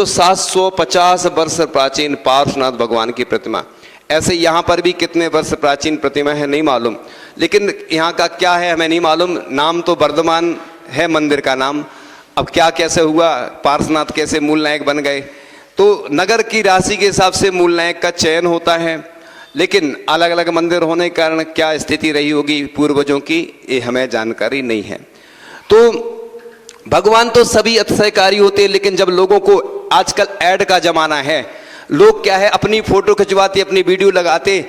तो 750 वर्ष प्राचीन पार्श्वनाथ भगवान की प्रतिमा। ऐसे यहाँ पर भी कितने वर्ष प्राचीन प्रतिमा है नहीं मालूम, लेकिन यहाँ का क्या है हमें नहीं मालूम। नाम तो वर्धमान है मंदिर का नाम, अब क्या कैसे हुआ, पार्श्वनाथ कैसे मूल नायक बन गए, तो नगर की राशि के हिसाब से मूल नायक का चयन होता है, लेकिन अलग अलग मंदिर होने के कारण क्या स्थिति रही होगी पूर्वजों की ये हमें जानकारी नहीं है। तो भगवान तो सभी अतिशयकारी होते हैं, लेकिन जब लोगों को आजकल ऐड का जमाना है, लोग क्या है अपनी फोटो खिंचवाते, अपनी वीडियो लगाते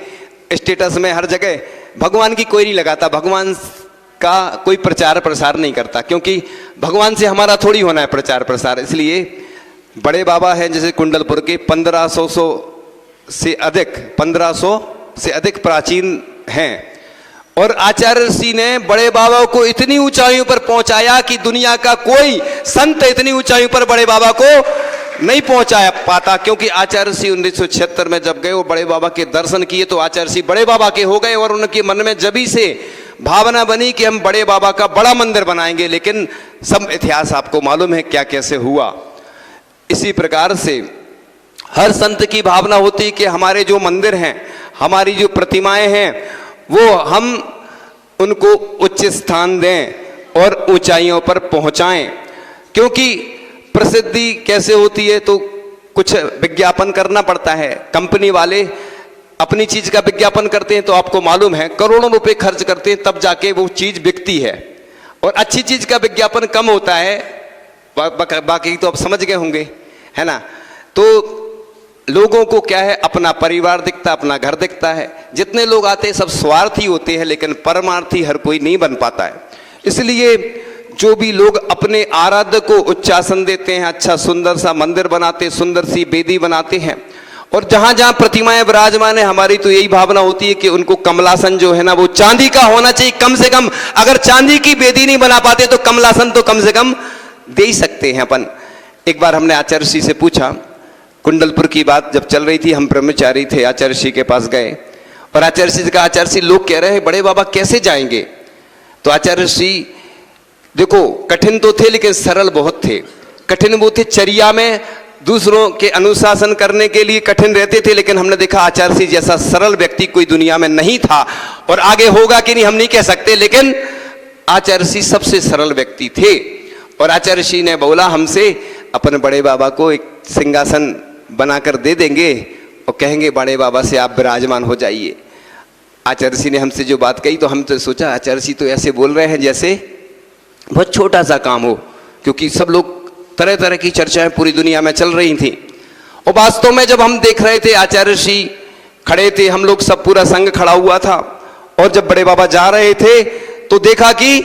स्टेटस में हर जगह, भगवान की कोई नहीं लगाता, भगवान का कोई प्रचार प्रसार नहीं करता, क्योंकि भगवान से हमारा थोड़ी होना है प्रचार प्रसार। इसलिए बड़े बाबा हैं जैसे कुंडलपुर के 1500 से अधिक प्राचीन हैं, और आचार्य ऋषि ने बड़े बाबा को इतनी ऊंचाइयों पर पहुंचाया कि दुनिया का कोई संत इतनी ऊंचाइयों पर बड़े बाबा को नहीं पहुंचाया पाता। क्योंकि आचार्य ऋषि 1976 में जब गए वो बड़े बाबा के दर्शन किए तो आचार्य ऋषि बड़े बाबा के हो गए, और उनके मन में जभी से भावना बनी कि हम बड़े बाबा का बड़ा मंदिर बनाएंगे। लेकिन सब इतिहास आपको मालूम है क्या कैसे हुआ। इसी प्रकार से हर संत की भावना होती है कि हमारे जो मंदिर हैं, हमारी जो प्रतिमाएं हैं, वो हम उनको उच्च स्थान दें और ऊंचाइयों पर पहुंचाएं। क्योंकि प्रसिद्धि कैसे होती है, तो कुछ विज्ञापन करना पड़ता है। कंपनी वाले अपनी चीज का विज्ञापन करते हैं तो आपको मालूम है करोड़ों रुपए खर्च करते हैं, तब जाके वो चीज बिकती है। और अच्छी चीज का विज्ञापन कम होता है, बाकी तो आप समझ गए होंगे, है ना। तो लोगों को क्या है अपना परिवार दिखता, अपना घर दिखता है। जितने लोग आते हैं सब स्वार्थी होते हैं, लेकिन परमार्थी हर कोई नहीं बन पाता है। इसलिए जो भी लोग अपने आराध्य को उच्चासन देते हैं, अच्छा सुंदर सा मंदिर बनाते, सुंदर सी वेदी बनाते हैं, और जहां जहां प्रतिमाएं विराजमान है, हमारी तो यही भावना होती है कि उनको कमलासन जो है ना वो चांदी का होना चाहिए कम से कम। अगर चांदी की वेदी नहीं बना पाते तो कमलासन तो कम से कम दे ही सकते हैं अपन। एक बार हमने आचार्य ऋषि से पूछा, कुंडलपुर की बात जब चल रही थी, हम ब्रह्मचारी थे, आचार्य ऋषि के पास गए और आचार्य ऋषि का आचार्य ऋषि लोग कह रहे हैं बड़े बाबा कैसे जाएंगे। तो आचार्य ऋषि देखो कठिन तो थे लेकिन सरल बहुत थे। कठिन वो थे चर्या में, दूसरों के अनुशासन करने के लिए कठिन रहते थे, लेकिन हमने देखा आचार्य ऋषि जैसा सरल व्यक्ति कोई दुनिया में नहीं था, और आगे होगा कि नहीं हम नहीं कह सकते, लेकिन आचार्य ऋषि सबसे सरल व्यक्ति थे। और आचार्य ऋषि ने बोला हमसे अपने बड़े बाबा को एक सिंहासन बनाकर दे देंगे और कहेंगे बड़े बाबा से आप विराजमान हो जाइए। आचार्य ऋषि ने हमसे जो बात कही तो हम तो सोचा आचार्य ऋषि तो ऐसे बोल रहे हैं जैसे बहुत छोटा सा काम हो, क्योंकि सब लोग तरह तरह की चर्चाएं पूरी दुनिया में चल रही थी। और वास्तव में जब हम देख रहे थे आचार्य ऋषि खड़े थे, हम लोग सब पूरा संघ खड़ा हुआ था, और जब बड़े बाबा जा रहे थे तो देखा कि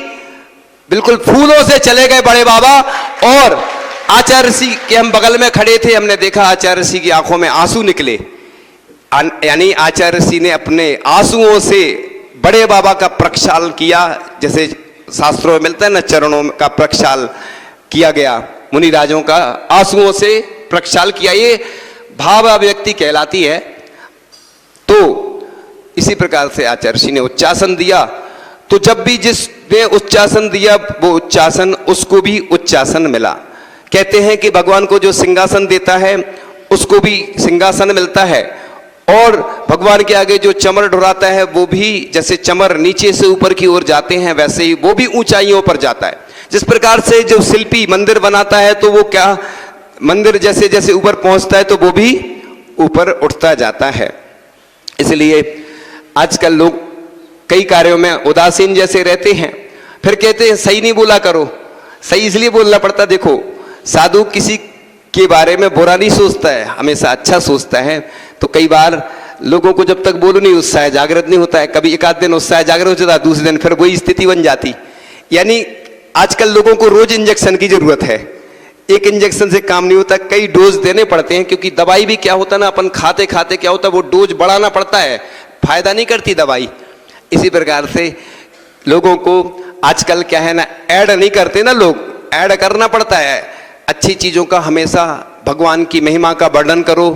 बिल्कुल फूलों से चले गए बड़े बाबा, और आचार्य ऋषि के हम बगल में खड़े थे, हमने देखा आचार्य ऋषि की आंखों में आंसू निकले। यानी आचार्य ऋषि ने अपने आंसुओं से बड़े बाबा का प्रक्षालन किया, जैसे शास्त्रों में मिलता है ना, चरणों का प्रक्षालन किया गया, मुनि राजों का आंसुओं से प्रक्षालन किया, ये भाव अभिव्यक्ति कहलाती है। तो इसी प्रकार से आचार्य ऋषि ने उच्चासन दिया, तो जब भी जिसने उच्चासन दिया वो उच्चासन उसको भी उच्चासन मिला। कहते हैं कि भगवान को जो सिंहासन देता है उसको भी सिंहासन मिलता है, और भगवान के आगे जो चमर ढुराता है वो भी जैसे चमर नीचे से ऊपर की ओर जाते हैं वैसे ही वो भी ऊंचाइयों पर जाता है। जिस प्रकार से जो शिल्पी मंदिर बनाता है तो वो क्या मंदिर जैसे जैसे ऊपर पहुंचता है तो वो भी ऊपर उठता जाता है। इसलिए आजकल लोग कई कार्यों में उदासीन जैसे रहते हैं, फिर कहते हैं सही नहीं बोला करो। सही इसलिए बोलना पड़ता, देखो साधु किसी के बारे में बुरा नहीं सोचता है, हमेशा अच्छा सोचता है। तो कई बार लोगों को जब तक बोलो नहीं उत्साह जागृत नहीं होता है, कभी एक आध दिन उत्साह जागृत हो जाता है, दूसरे दिन फिर वही स्थिति बन जाती। यानी आजकल लोगों को रोज इंजेक्शन की जरूरत है, एक इंजेक्शन से काम नहीं होता, कई डोज देने पड़ते हैं। क्योंकि दवाई भी क्या होता है ना, अपन खाते खाते क्या होता है वो डोज बढ़ाना पड़ता है, फायदा नहीं करती दवाई। इसी प्रकार से लोगों को आजकल क्या है ना, ऐड नहीं करते ना लोग, ऐड करना पड़ता है। अच्छी चीजों का हमेशा भगवान की महिमा का वर्णन करो,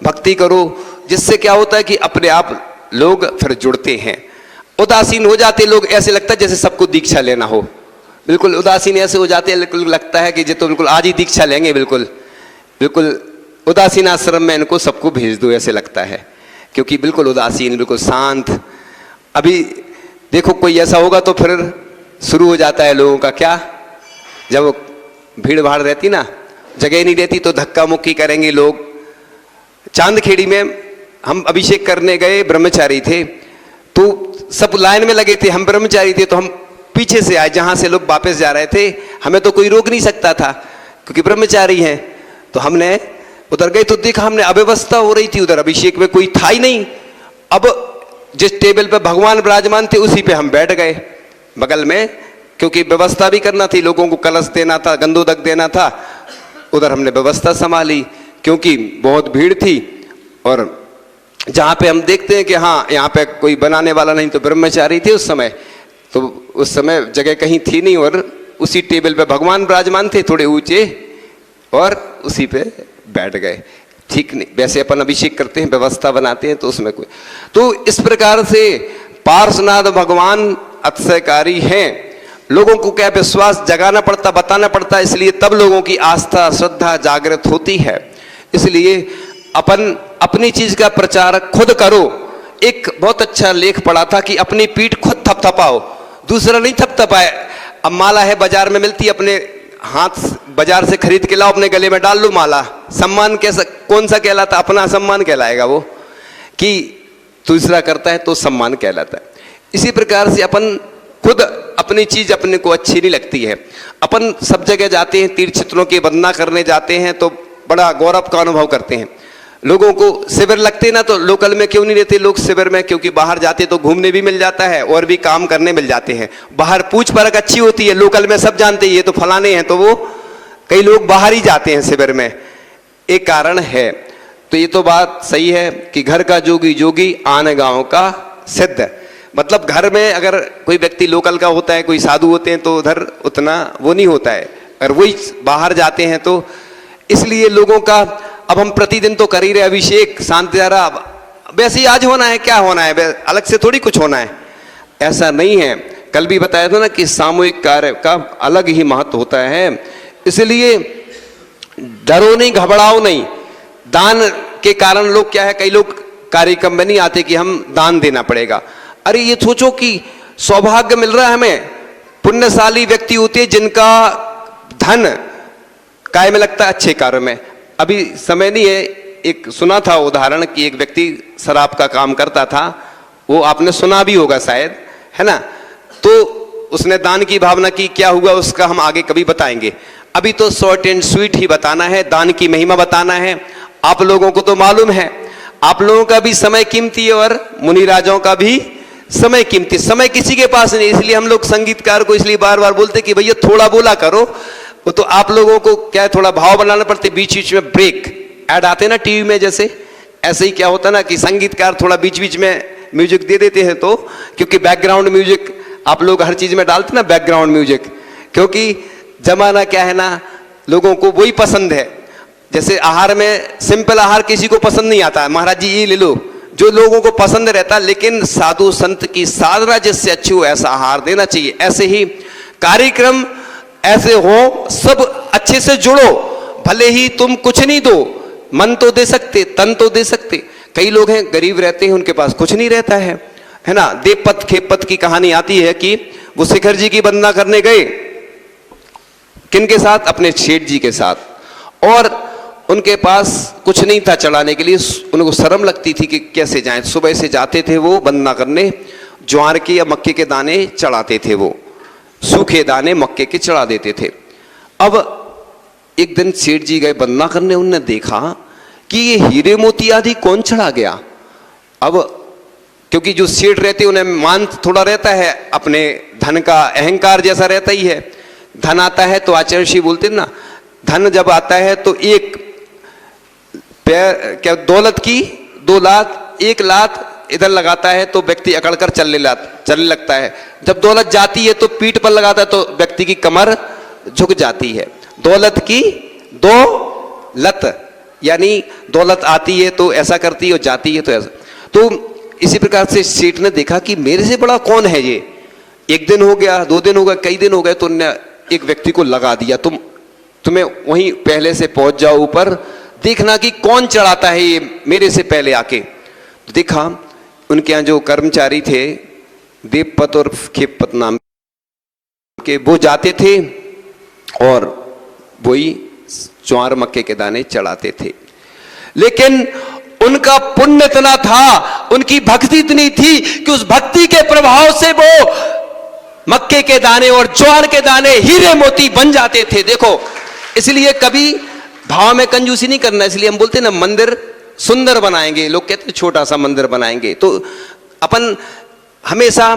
भक्ति करो, जिससे क्या होता है कि अपने आप लोग फिर जुड़ते हैं। उदासीन हो जाते लोग, ऐसे लगता है जैसे सबको दीक्षा लेना हो, बिल्कुल उदासीन ऐसे हो जाते हैं, लगता है कि ये तो बिल्कुल आज ही दीक्षा लेंगे, बिल्कुल बिल्कुल उदासीन आश्रम में इनको सबको भेज दो ऐसे लगता है, क्योंकि बिल्कुल उदासीन, बिल्कुल शांत। अभी देखो कोई ऐसा होगा तो फिर शुरू हो जाता है लोगों का क्या, जब भीड़ भाड़ रहती ना, जगह नहीं रहती तो धक्का मुक्की करेंगे लोग। चांदखेड़ी में हम अभिषेक करने गए, ब्रह्मचारी थे तो सब लाइन में लगे थे, हम ब्रह्मचारी थे तो हम पीछे से आए जहां से लोग वापस जा रहे थे। हमें तो कोई रोक नहीं सकता था क्योंकि ब्रह्मचारी हैं। तो हमने उधर गए तो देखा, हमने अव्यवस्था हो रही थी उधर, अभिषेक में कोई था ही नहीं। अब जिस टेबल पे भगवान विराजमान थे उसी पे हम बैठ गए बगल में, क्योंकि व्यवस्था भी करना थी, लोगों को कलश देना था, गंदोदक देना था। उधर हमने व्यवस्था संभाली क्योंकि बहुत भीड़ थी। और जहाँ पे हम देखते हैं कि हाँ यहाँ पे कोई बनाने वाला नहीं, तो ब्रह्मचारी थे उस समय, तो उस समय जगह कहीं थी नहीं और उसी टेबल पे भगवान विराजमान थे थोड़े ऊंचे, और उसी पे बैठ गए। ठीक नहीं, वैसे अपन अभिषेक करते हैं, व्यवस्था बनाते हैं तो उसमें कोई, तो इस प्रकार से पार्श्वनाथ भगवान अतिशयकारी हैं। लोगों को क्या विश्वास जगाना पड़ता, बताना पड़ता, इसलिए तब लोगों की आस्था श्रद्धा जागृत होती है। इसलिए अपन अपनी चीज का प्रचार खुद करो। एक बहुत अच्छा लेख पढ़ा था कि अपनी पीठ खुद थपथपाओ, दूसरा नहीं थपथपाए। अब माला है बाजार में मिलती, अपने हाथ बाजार से खरीद के लाओ, अपने गले में डाल लो माला। सम्मान कैसा, कौन सा कहलाता? अपना सम्मान कहलाएगा वो, कि दूसरा करता है तो सम्मान कहलाता है। इसी प्रकार से अपन खुद अपनी चीज अपने को अच्छी नहीं लगती है। अपन सब जगह जाते हैं, तीर्थ क्षेत्रों की वंदना करने जाते हैं तो बड़ा गौरव का अनुभव करते हैं। लोगों को शिविर लगते ना, तो लोकल में क्यों नहीं रहते लोग शिविर में? क्योंकि बाहर जाते तो घूमने भी मिल जाता है और भी काम करने मिल जाते हैं। बाहर पूछ परख अच्छी होती है, लोकल में सब जानते हैं ये तो फलाने हैं, तो वो कई लोग बाहर ही जाते हैं शिविर में, एक कारण है। तो ये तो बात सही है कि घर का जोगी जोगी आन गांव का सिद्ध। मतलब घर में अगर कोई व्यक्ति लोकल का होता है, कोई साधु होते हैं, तो उधर उतना वो नहीं होता है, और वही बाहर जाते हैं तो इसलिए लोगों का। अब हम प्रतिदिन तो कर ही रहे अभिषेक, शांति धारा, वैसे ही आज होना है, क्या होना है, अलग से थोड़ी कुछ होना है, ऐसा नहीं है। कल भी बताया था ना कि सामूहिक कार्य का अलग ही महत्व होता है। इसलिए डरो नहीं, घबराओ नहीं। दान के कारण लोग क्या है, कई लोग कार्यक्रम में नहीं आते कि हम दान देना पड़ेगा। अरे ये सोचो कि सौभाग्य मिल रहा है हमें, पुण्यशाली व्यक्ति होते हैं जिनका धन काय में लगता है अच्छे कार्य में। अभी समय नहीं है, एक सुना था उदाहरण कि एक व्यक्ति शराब का काम करता था, वो आपने सुना भी होगा शायद, है ना। तो उसने दान की भावना की, क्या हुआ उसका हम आगे कभी बताएंगे। अभी तो शॉर्ट एंड स्वीट ही बताना है, दान की महिमा बताना है। आप लोगों को तो मालूम है, आप लोगों का भी समय कीमती है और मुनि राजाओं का भी समय कीमती। समय किसी के पास नहीं, इसलिए हम लोग संगीतकार को इसलिए बार बार बोलते कि भैया थोड़ा बोला करो। वो तो आप लोगों को क्या है, थोड़ा भाव बनाना पड़ते, बीच बीच में ब्रेक ऐड आते ना टीवी में, जैसे ऐसे ही क्या होता ना कि संगीतकार थोड़ा बीच बीच में म्यूजिक दे देते हैं, तो क्योंकि बैकग्राउंड म्यूजिक आप लोग हर चीज में डालते ना बैकग्राउंड म्यूजिक, क्योंकि जमाना क्या है ना, लोगों को वही पसंद है। जैसे आहार में सिंपल आहार किसी को पसंद नहीं आता है, महाराज जी ये ले लो, जो लोगों को पसंद रहता, लेकिन साधु संत की साधना जिससे अच्छी हो ऐसा आहार देना चाहिए। ऐसे ही कार्यक्रम ऐसे हो, सब अच्छे से जुड़ो, भले ही तुम कुछ नहीं दो, मन तो दे सकते, तन तो दे सकते। कई लोग हैं गरीब रहते हैं, उनके पास कुछ नहीं रहता है ना। देवपत खेपत की कहानी आती है कि वो शिखर जी की वंदना करने गए, किनके साथ? अपने सेठ जी के साथ, और उनके पास कुछ नहीं था चढ़ाने के लिए। उनको शर्म लगती थी कि कैसे जाएं। सुबह से जाते थे वो वंदना करने, ज्वार के या मक्के के दाने चढ़ाते थे, वो सूखे दाने मक्के के चढ़ा देते थे। अब एक दिन सेठ जी गए वंदना करने, उन्होंने देखा कि ये हीरे मोती आदि कौन चढ़ा गया। अब क्योंकि जो सेठ रहते उन्हें मान थोड़ा रहता है, अपने धन का अहंकार जैसा रहता ही है। धन आता है तो आचार्य श्री बोलते ना, धन जब आता है तो एक क्या दौलत की 2 लात, 1 लात इधर लगाता है तो व्यक्ति अकड़कर चलने लगता है। जब दौलत जाती है तो पीठ पर लगाता है तो व्यक्ति की कमर झुक जाती है। दौलत की 2 लत, यानी दौलत आती है तो ऐसा करती है और जाती है तो ऐसा। तो इसी प्रकार से सेठ ने देखा कि मेरे से बड़ा कौन है ये। 1 दिन हो गया, 2 दिन हो गए, कई दिन हो गए, तो उन्होंने एक व्यक्ति को लगा दिया, तुम्हें वहीं पहले से पहुंच जाओ ऊपर, देखना कि कौन चढ़ाता है ये मेरे से पहले आके। तो देखा उनके यहाँ जो कर्मचारी थे देवपत और खेपपत नाम के, वो जाते थे और वही ज्वार मक्के के दाने चढ़ाते थे। लेकिन उनका पुण्य इतना था, उनकी भक्ति इतनी थी कि उस भक्ति के प्रभाव से वो मक्के के दाने और ज्वार के दाने हीरे मोती बन जाते थे। देखो, इसलिए कभी भाव में कंजूसी नहीं करना। इसलिए हम बोलते हैं ना, मंदिर सुंदर बनाएंगे, लोग कहते हैं छोटा सा मंदिर बनाएंगे। तो अपन हमेशा,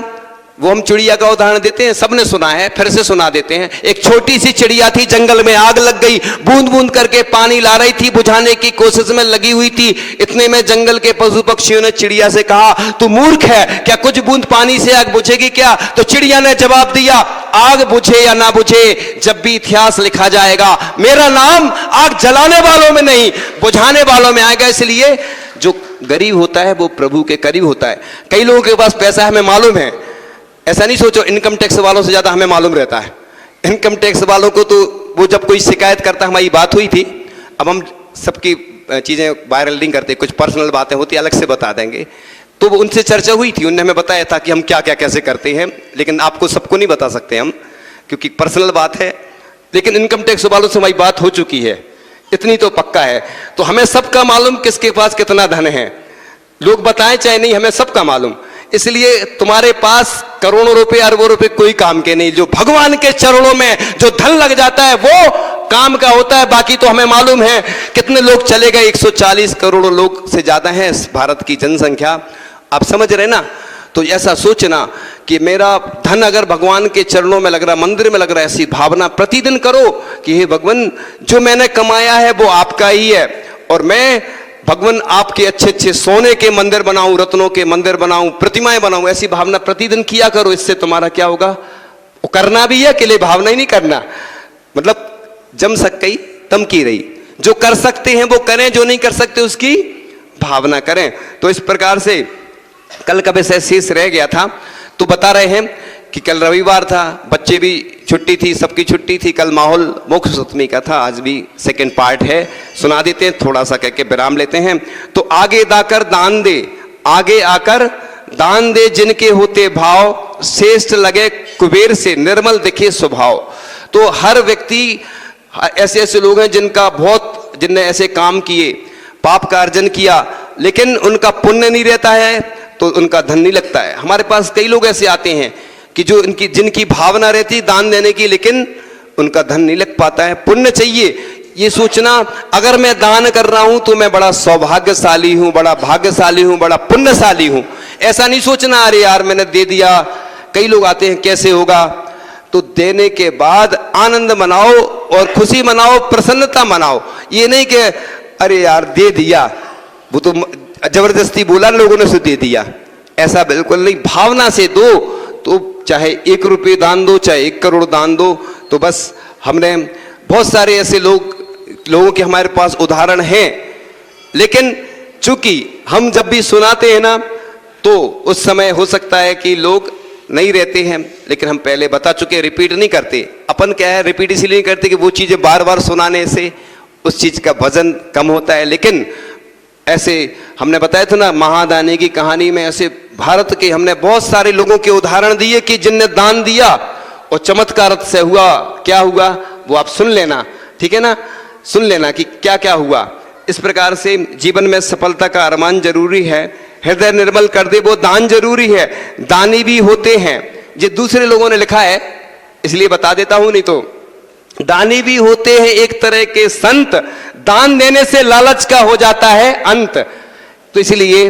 वो हम चिड़िया का उदाहरण देते हैं, सबने सुना है, फिर से सुना देते हैं। एक छोटी सी चिड़िया थी, जंगल में आग लग गई, बूंद बूंद करके पानी ला रही थी, बुझाने की कोशिश में लगी हुई थी। इतने में जंगल के पशु पक्षियों ने चिड़िया से कहा, तू मूर्ख है क्या, कुछ बूंद पानी से आग बुझेगी क्या? तो चिड़िया ने जवाब दिया, आग बुझे या ना बुझे, जब भी इतिहास लिखा जाएगा मेरा नाम आग जलाने वालों में नहीं, बुझाने वालों में आएगा। इसलिए जो गरीब होता है वो प्रभु के करीब होता है। कई लोगों के पास पैसा है, हमें मालूम है, ऐसा नहीं सोचो इनकम टैक्स वालों से ज्यादा हमें मालूम रहता है। इनकम टैक्स वालों को तो वो जब कोई शिकायत करता, हमारी बात हुई थी, अब हम सबकी चीजें वायरल नहीं करते, कुछ पर्सनल बातें होती अलग से बता देंगे। तो वो उनसे चर्चा हुई थी, उन्होंने हमें बताया था कि हम क्या क्या कैसे करते हैं, लेकिन आपको सबको नहीं बता सकते हम, क्योंकि पर्सनल बात है। लेकिन इनकम टैक्स वालों से हमारी बात हो चुकी है, इतनी तो पक्का है। तो हमें सबका मालूम किसके पास कितना धन है, लोग बताएं चाहे नहीं, हमें सबका मालूम। इसलिए तुम्हारे पास करोड़ों रुपए अरबों रुपए कोई काम के नहीं, जो भगवान के चरणों में जो धन लग जाता है वो काम का होता है। बाकी तो हमें मालूम है कितने लोग चले गए, 140 करोड़ लोग से ज्यादा है भारत की जनसंख्या, आप समझ रहे ना। तो ऐसा सोचना कि मेरा धन अगर भगवान के चरणों में लग रहा, मंदिर में लग रहा है, ऐसी भावना प्रतिदिन करो कि हे भगवान, जो मैंने कमाया है वो आपका ही है, और मैं भगवान आपके अच्छे अच्छे सोने के मंदिर बनाऊं, रत्नों के मंदिर बनाऊं, प्रतिमाएं बनाऊं। ऐसी भावना प्रतिदिन किया करो। इससे तुम्हारा क्या होगा, वो करना भी है के लिए भावना ही नहीं करना, मतलब जम सक गई तम की रही, जो कर सकते हैं वो करें, जो नहीं कर सकते उसकी भावना करें। तो इस प्रकार से कल का विषय शेष रह गया था, तो बता रहे हैं कि कल रविवार था, बच्चे भी छुट्टी थी, सबकी छुट्टी थी, कल माहौल मोक्ष सप्तमी का था, आज भी सेकंड पार्ट है, सुना देते हैं, थोड़ा सा कह के विराम लेते हैं। तो आगे दाकर दान दे, आगे आकर दान दे, जिनके होते भाव, श्रेष्ठ लगे कुबेर से, निर्मल दिखे स्वभाव। तो हर व्यक्ति, ऐसे ऐसे लोग हैं जिनका बहुत, जिनने ऐसे काम किए, पाप का अर्जन किया, लेकिन उनका पुण्य नहीं रहता है तो उनका धन नहीं लगता है। हमारे पास कई लोग ऐसे आते हैं कि जो इनकी, जिनकी भावना रहती दान देने की, लेकिन उनका धन नहीं लग पाता है। पुण्य चाहिए, ये सोचना अगर मैं दान कर रहा हूं तो मैं बड़ा सौभाग्यशाली हूं, बड़ा भाग्यशाली हूं, बड़ा पुण्यशाली हूं। ऐसा नहीं सोचना अरे यार मैंने दे दिया। कई लोग आते हैं कैसे होगा, तो देने के बाद आनंद मनाओ और खुशी मनाओ, प्रसन्नता मनाओ। ये नहीं कि अरे यार दे दिया, वो तो जबरदस्ती बोला लोगों ने, सो दे दिया, ऐसा बिल्कुल नहीं। भावना से दो, तो चाहे 1 रुपये दान दो, चाहे 1 करोड़ दान दो। तो बस हमने बहुत सारे ऐसे लोगों के हमारे पास उदाहरण हैं, लेकिन चूंकि हम जब भी सुनाते हैं ना, तो उस समय हो सकता है कि लोग नहीं रहते हैं, लेकिन हम पहले बता चुके, रिपीट नहीं करते। अपन क्या है, रिपीट इसलिए नहीं करते कि वो चीजें बार बार सुनाने से उस चीज का वजन कम होता है। लेकिन ऐसे हमने बताया था ना, महादानी की कहानी में ऐसे भारत के हमने बहुत सारे लोगों के उदाहरण दिए कि जिनने दान दिया और चमत्कार से हुआ। क्या हुआ वो आप सुन लेना, ठीक है ना, सुन लेना कि क्या क्या हुआ। इस प्रकार से जीवन में सफलता का अरमान जरूरी है, हृदय निर्मल कर दे वो दान जरूरी है। दानी भी होते हैं, ये दूसरे लोगों ने लिखा है इसलिए बता देता हूं, नहीं तो दानी भी होते हैं एक तरह के संत, दान देने से लालच का हो जाता है अंत। तो इसलिए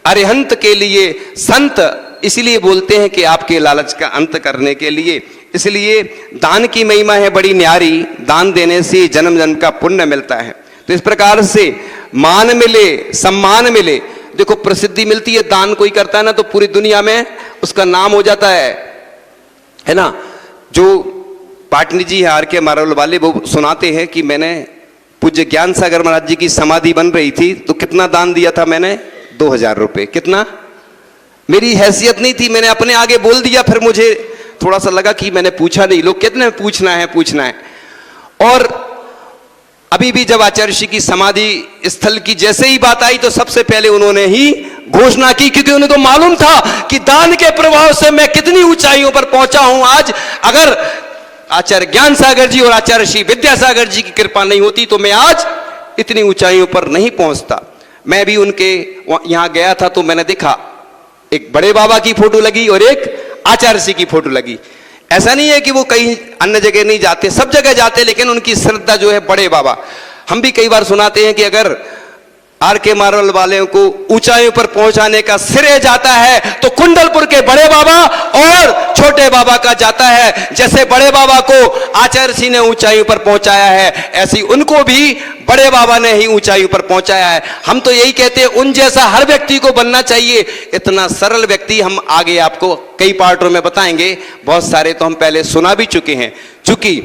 अरिहंत के लिए संत इसलिए बोलते हैं कि आपके लालच का अंत करने के लिए। इसलिए दान की महिमा है बड़ी न्यारी, दान देने से जन्म जन्म का पुण्य मिलता है। तो इस प्रकार से मान मिले, सम्मान मिले। देखो प्रसिद्धि मिलती है, दान कोई करता है ना तो पूरी दुनिया में उसका नाम हो जाता है ना। जो पाटनी जी है, आर के मारवल वाले, वो सुनाते हैं कि मैंने पूज्य ज्ञान सागर महाराज जी की समाधि बन रही थी तो कितना दान दिया था मैंने, 2000 रुपये। कितना, मेरी हैसियत नहीं थी, मैंने अपने आगे बोल दिया, फिर मुझे थोड़ा सा लगा कि मैंने पूछा नहीं। लोग कहते हैं पूछना है पूछना है। और अभी भी जब आचार्य ऋषि की समाधि स्थल की जैसे ही बात आई तो सबसे पहले उन्होंने ही घोषणा की, क्योंकि उनको मालूम था कि दान के प्रभाव से मैं कितनी ऊंचाइयों पर पहुंचा हूं आज। अगर आचार्य ज्ञान सागर जी और आचार्य श्री विद्यासागर जी की कृपा नहीं होती तो मैं आज इतनी ऊंचाइयों पर नहीं पहुंचता। मैं भी उनके यहां गया था तो मैंने देखा एक बड़े बाबा की फोटो लगी और एक आचार्य ऋषि की फोटो लगी। ऐसा नहीं है कि वो कहीं अन्य जगह नहीं जाते, सब जगह जाते, लेकिन उनकी श्रद्धा जो है बड़े बाबा। हम भी कई बार सुनाते हैं कि अगर आर के मार्बल वाले को ऊंचाइयों पर पहुंचाने का श्रेय जाता है तो कुंडलपुर के बड़े बाबा और छोटे बाबा का जाता है। जैसे बड़े बाबा को आचार्य ऋषि ने ऊंचाइयों पर पहुंचाया है, ऐसी उनको भी बड़े बाबा ने ही ऊंचाइयों पर पहुंचाया है। हम तो यही कहते हैं उन जैसा हर व्यक्ति को बनना चाहिए। इतना सरल व्यक्ति हम आगे आपको कई पार्टों में बताएंगे, बहुत सारे तो हम पहले सुना भी चुके हैं। चूंकि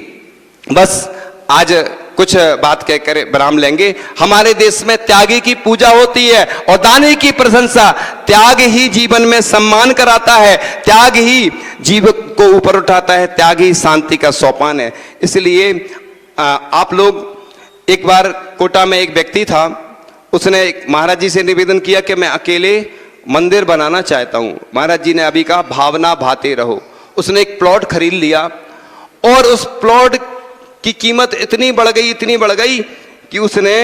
बस आज कुछ बात कहकर विराम लेंगे। हमारे देश में त्यागी की पूजा होती है और दानी की प्रशंसा। त्याग ही जीवन में सम्मान कराता है, त्याग ही जीवन को ऊपर उठाता है, त्याग ही शांति का सोपान है। इसलिए आप लोग, एक बार कोटा में एक व्यक्ति था, उसने महाराज जी से निवेदन किया कि मैं अकेले मंदिर बनाना चाहता हूं। महाराज जी ने अभी कहा भावना भाते रहो। उसने एक प्लॉट खरीद लिया और उस प्लॉट की कीमत इतनी बढ़ गई कि उसने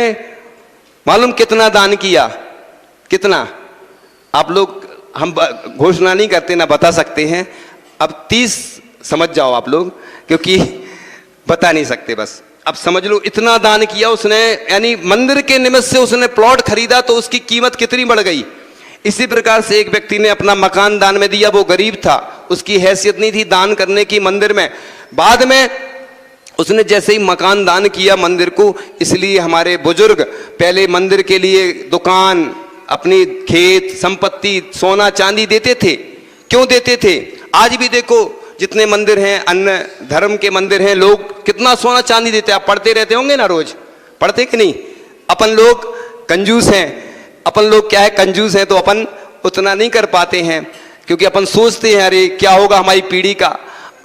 मालूम कितना दान किया। कितना? आप लोग, हम घोषणा नहीं करते ना बता सकते हैं। अब 30 समझ जाओ आप लोग, क्योंकि बता नहीं सकते। बस अब समझ लो इतना दान किया उसने, यानी मंदिर के निमित्त से उसने प्लॉट खरीदा तो उसकी कीमत कितनी बढ़ गई। इसी प्रकार से एक व्यक्ति ने अपना मकान दान में दिया, वो गरीब था, उसकी हैसियत नहीं थी दान करने की मंदिर में। बाद में उसने जैसे ही मकान दान किया मंदिर को, इसलिए हमारे बुजुर्ग पहले मंदिर के लिए दुकान, अपनी खेत संपत्ति, सोना चांदी देते थे। क्यों देते थे? आज भी देखो जितने मंदिर हैं, अन्य धर्म के मंदिर हैं, लोग कितना सोना चांदी देते हैं। आप पढ़ते रहते होंगे ना, रोज पढ़ते कि नहीं? अपन लोग कंजूस हैं। अपन लोग क्या है, कंजूस हैं, तो अपन उतना नहीं कर पाते हैं, क्योंकि अपन सोचते हैं अरे क्या होगा हमारी पीढ़ी का।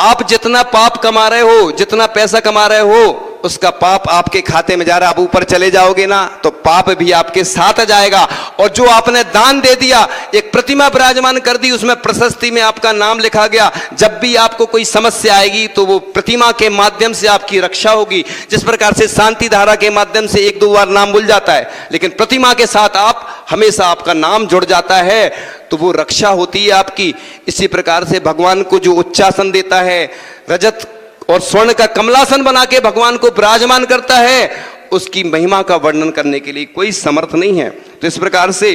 आप जितना पाप कमा रहे हो, जितना पैसा कमा रहे हो, उसका पाप आपके खाते में जा रहा है। आप ऊपर चले जाओगे ना तो पाप भी आपके साथ आ जाएगा। और जो आपने दान दे दिया, एक प्रतिमा विराजमान कर दी, उसमें प्रशस्ति में आपका नाम लिखा गया। जब भी आपको कोई समस्या आएगी तो वो प्रतिमा के माध्यम से आपकी रक्षा होगी। जिस प्रकार से शांति धारा के माध्यम से 1-2 बार नाम भूल जाता है, लेकिन प्रतिमा के साथ आप हमेशा आपका नाम जुड़ जाता है, तो वो रक्षा होती है आपकी। इसी प्रकार से भगवान को जो उच्चासन देता है, रजत और स्वर्ण का कमलासन बना के भगवान को विराजमान करता है, उसकी महिमा का वर्णन करने के लिए कोई समर्थ नहीं है। तो इस प्रकार से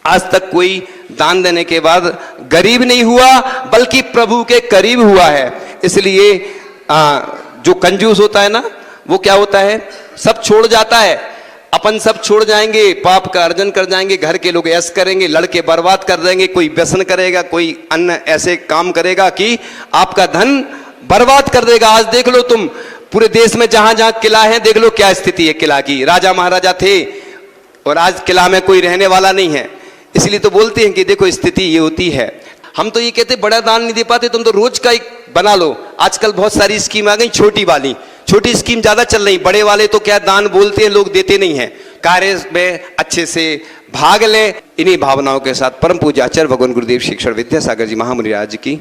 आज तक कोई दान देने के बाद गरीब नहीं हुआ, बल्कि प्रभु के करीब हुआ है। इसलिए जो कंजूस होता है ना, वो क्या होता है, सब छोड़ जाता है। अपन सब छोड़ जाएंगे, पाप का अर्जन कर जाएंगे, घर के लोग ऐश करेंगे, लड़के बर्बाद कर देंगे, कोई व्यसन करेगा, कोई अन्य ऐसे काम करेगा कि आपका धन बर्बाद कर देगा। आज देख लो तुम, पूरे देश में जहां जहां किला है, देख लो क्या स्थिति है किला की। राजा महाराजा थे और आज किला में कोई रहने वाला नहीं है। इसलिए तो बोलते हैं कि देखो स्थिति ये होती है। हम तो ये कहते बड़ा दान नहीं दे पाते, तुम तो रोज का एक बना लो। आजकल बहुत सारी स्कीम आ गई, छोटी वाली, छोटी स्कीम ज्यादा चल रही। बड़े वाले तो क्या दान बोलते हैं, लोग देते नहीं है। कार्य में अच्छे से भाग ले। इन्हीं भावनाओं के साथ परम पूज्य आचार्य भगवान गुरुदेव शिक्षण विद्यासागर जी महामुनि राज की